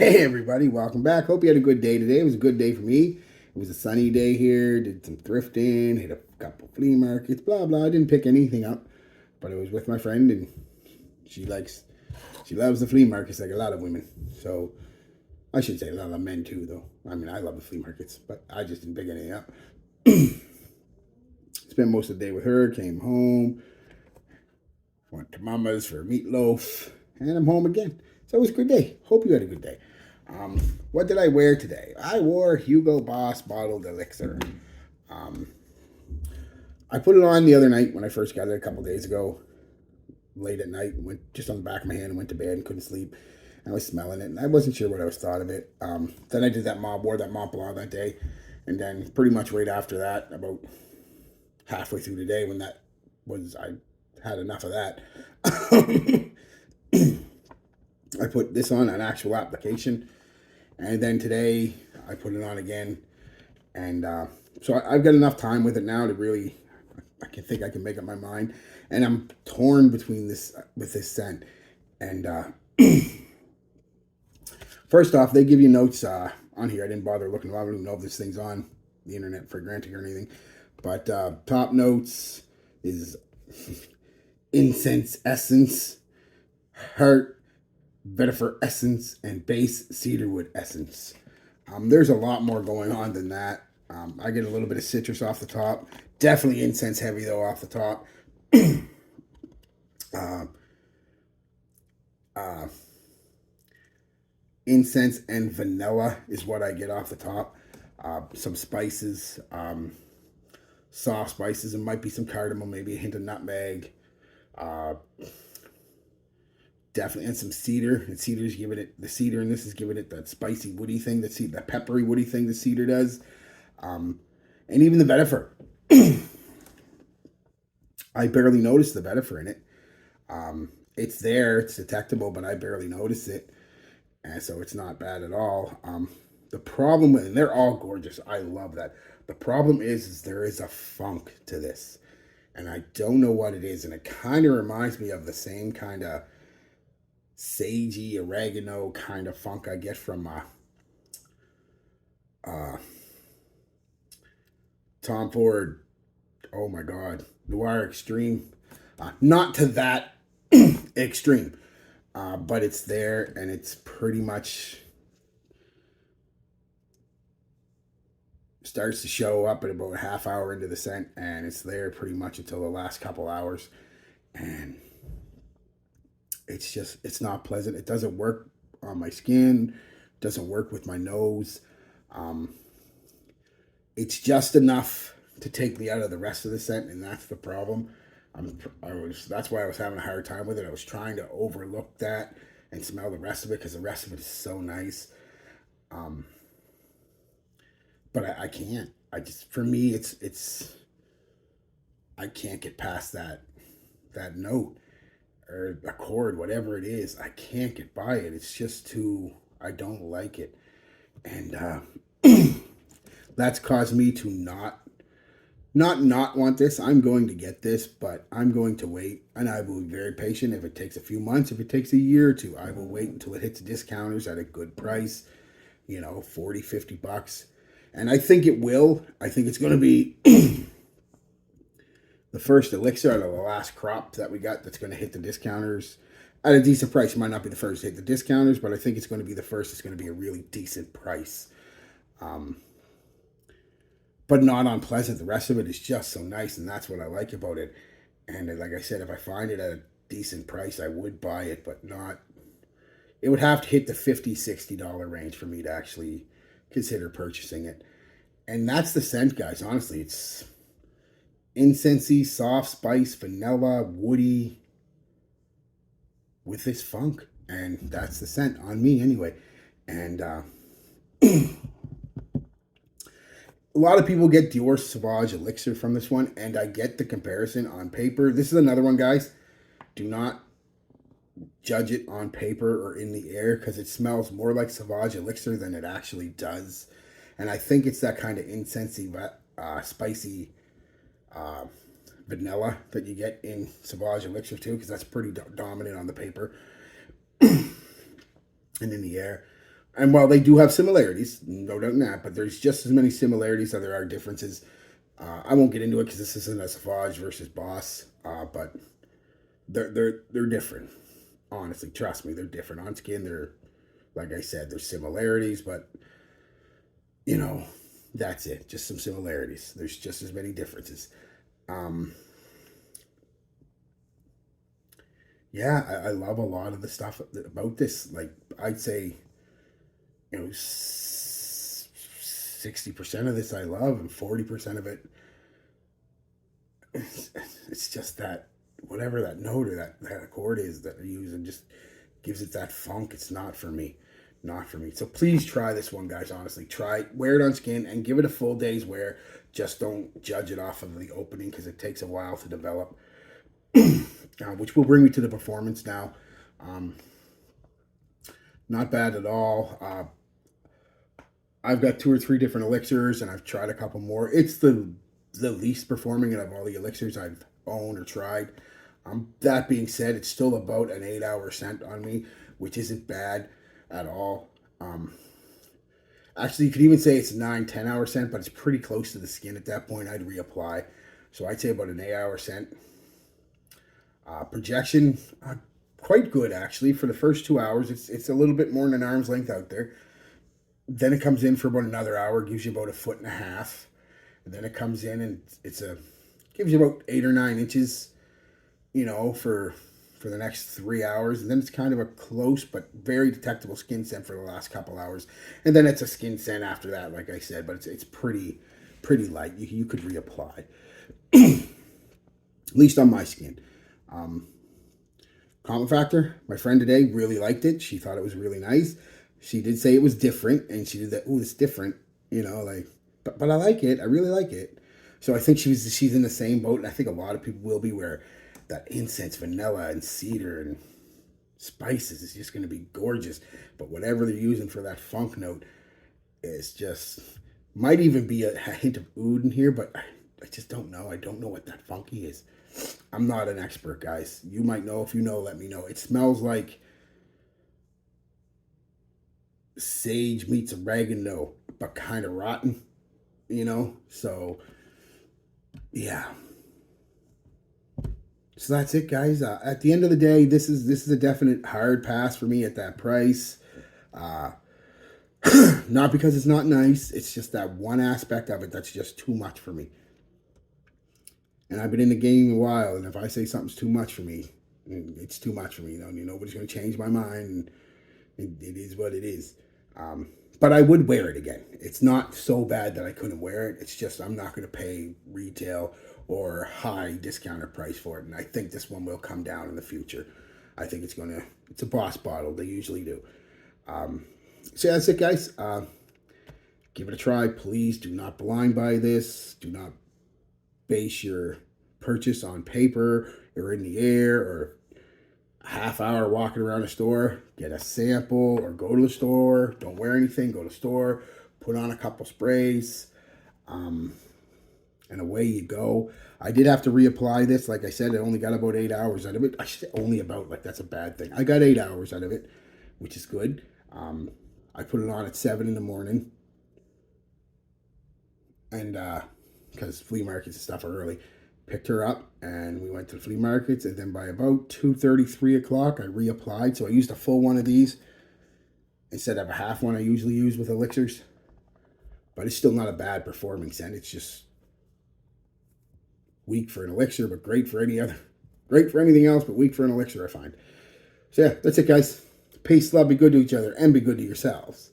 Hey everybody, welcome back. Hope you had a good day today. It was a good day for me. It was a sunny day here. Did some thrifting, hit a couple flea markets, blah blah. I didn't pick anything up, but I was with my friend and she likes, she loves the flea markets like a lot of women. So I should say a lot of men too, though. I mean, I love the flea markets, but I just didn't pick anything up. Spent most of the day with her. Came home, went to Mama's for meatloaf, and I'm home again. So it was a good day. Hope you had a good day. What did I wear today? I wore Hugo Boss bottled Elixir. Um, I put it on the other night when I first got it a couple days ago, late at night. Went just on the back of my hand and went to bed and couldn't sleep. I was smelling it and I wasn't sure what I was thought of it. Then I did that wore that Mont Blanc that day, and then pretty much right after that, about halfway through the day when that was, I had enough of that. I put this on an actual application, and then today I put it on again, and so I've got enough time with it now to really, I can think I can make up my mind, and I'm torn between this with this scent, and first off, they give you notes on here. I didn't bother looking. I don't even know if this thing's on the internet for granting or anything, but top notes is incense essence, heart, vetiver essence, and base cedarwood essence. There's a lot more going on than that. I get a little bit of citrus off the top. Definitely incense heavy though off the top. uh, uh, Incense and vanilla is what I get off the top. Some spices, soft spices. It might be some cardamom, maybe a hint of nutmeg. Uh, Definitely, and some cedar. And cedar's giving it, the cedar in this is giving it that spicy woody thing, that peppery woody thing the cedar does. And even the vetiver. I barely noticed the vetiver in it. It's there, it's detectable, but I barely notice it. And so it's not bad at all. The problem with, and they're all gorgeous. I love that. The problem is there is a funk to this. And I don't know what it is. And it kind of reminds me of the same kind of sagey oregano kind of funk I get from Tom Ford. Oh my God, Noir Extreme. Not to that extreme, but it's there, and it's pretty much starts to show up at about a half hour into the scent, and it's there pretty much until the last couple hours, and it's not pleasant. It doesn't work on my skin, doesn't work with my nose. Um, it's just enough to take me out of the rest of the scent, and that's the problem. That's why I was having a hard time with it. I was trying to overlook that and smell the rest of it because the rest of it is so nice. Um, but I can't. I just, for me, it's I can't get past that note or a chord, whatever it is. I can't get by it. It's just too. I don't like it, and that's caused me to not want this. I'm going to get this, but I'm going to wait, and I will be very patient. If it takes a few months, if it takes a year or two, I will wait until it hits discounters at a good price, 40, $50. And I think it will. I think it's going to be the first Elixir out of the last crop that we got that's going to hit the discounters at a decent price. It might not be the first to hit the discounters, but I think it's going to be the first. It's going to be a really decent price. But not unpleasant. The rest of it is just so nice, and that's what I like about it. And like I said, if I find it at a decent price, I would buy it, but not. It would have to hit the $50, $60 range for me to actually consider purchasing it. And that's the scent, guys. Honestly, it's incensey, soft spice, vanilla, woody, with this funk, and that's the scent on me anyway. And a lot of people get Dior Sauvage Elixir from this one, and I get the comparison on paper. This is another one, guys. Do not judge it on paper or in the air because it smells more like Sauvage Elixir than it actually does. And I think it's that kind of incensey, spicy vanilla that you get in Sauvage Elixir too, because that's pretty dominant on the paper and in the air. And while they do have similarities, no doubt in that, but there's just as many similarities as there are differences. I won't get into it because this isn't a Savage versus Boss, but they're different. Honestly, trust me, they're different on skin. They're, like I said, there's similarities, but you know, that's it. Just some similarities. There's just as many differences. Um, yeah, I love a lot of the stuff about this. Like I'd say, 60% of this I love, and 40% of it, it's just that whatever that note or that chord is that I use, and just gives it that funk. It's not for me. Not for me. So please try this one, guys. Honestly, try wear it on skin and give it a full day's wear. Just don't judge it off of the opening because it takes a while to develop. Which will bring me to the performance now. Um, Not bad at all. I've got 2 or 3 different elixirs, and I've tried a couple more. It's the least performing out of all the elixirs I've owned or tried. That being said, it's still about an 8-hour scent on me, which isn't bad at all. Actually, you could even say it's a 9-10 hour scent, but it's pretty close to the skin at that point. I'd reapply. So I'd say about an 8-hour scent. Projection, quite good actually. For the first 2 hours, it's a little bit more than an arm's length out there. Then it comes in for about another hour, gives you about 1.5 feet. And then it comes in and gives you about 8 or 9 inches, for the next 3 hours. And then it's kind of a close but very detectable skin scent for the last couple hours. And then it's a skin scent after that, like I said, but it's pretty light. You could reapply. At least on my skin. Comment factor, my friend today really liked it. She thought it was really nice. She did say it was different, and she did that. Oh, it's different, but I like it. I really like it. So I think she's in the same boat, and I think a lot of people will be, where that incense, vanilla, and cedar and spices is just going to be gorgeous. But whatever they're using for that funk note is just, might even be a hint of oud in here, but I just don't know. I don't know what that funky is. I'm not an expert, guys. You might know. If you know, let me know. It smells like sage meets oregano, but kind of rotten, So, yeah. So that's it, guys. At the end of the day, this is a definite hard pass for me at that price. Not because it's not nice. It's just that one aspect of it that's just too much for me. And I've been in the game a while, and if I say something's too much for me, it's too much for me. Nobody's going to change my mind. And it is what it is. But I would wear it again. It's not so bad that I couldn't wear it. It's just I'm not going to pay retail or high discounted price for it. And I think this one will come down in the future. I think it's a Boss bottle. They usually do. So yeah, that's it, guys. Give it a try. Please do not blind buy this. Do not base your purchase on paper or in the air or a half hour walking around a store. Get a sample or go to the store. Don't wear anything. Go to the store. Put on a couple sprays. And away you go. I did have to reapply this. Like I said, I only got about 8 hours out of it. I should say only about, like that's a bad thing. I got 8 hours out of it, which is good. I put it on at 7 in the morning. And because flea markets and stuff are early, picked her up and we went to the flea markets, and then by about 2:30, 3 o'clock I reapplied. So I used a full one of these instead of a half one I usually use with elixirs, but it's still not a bad performing scent. It's just weak for an elixir, but great for anything else, but weak for an elixir, I find. So yeah, that's it, guys. Peace, love, be good to each other, and be good to yourselves.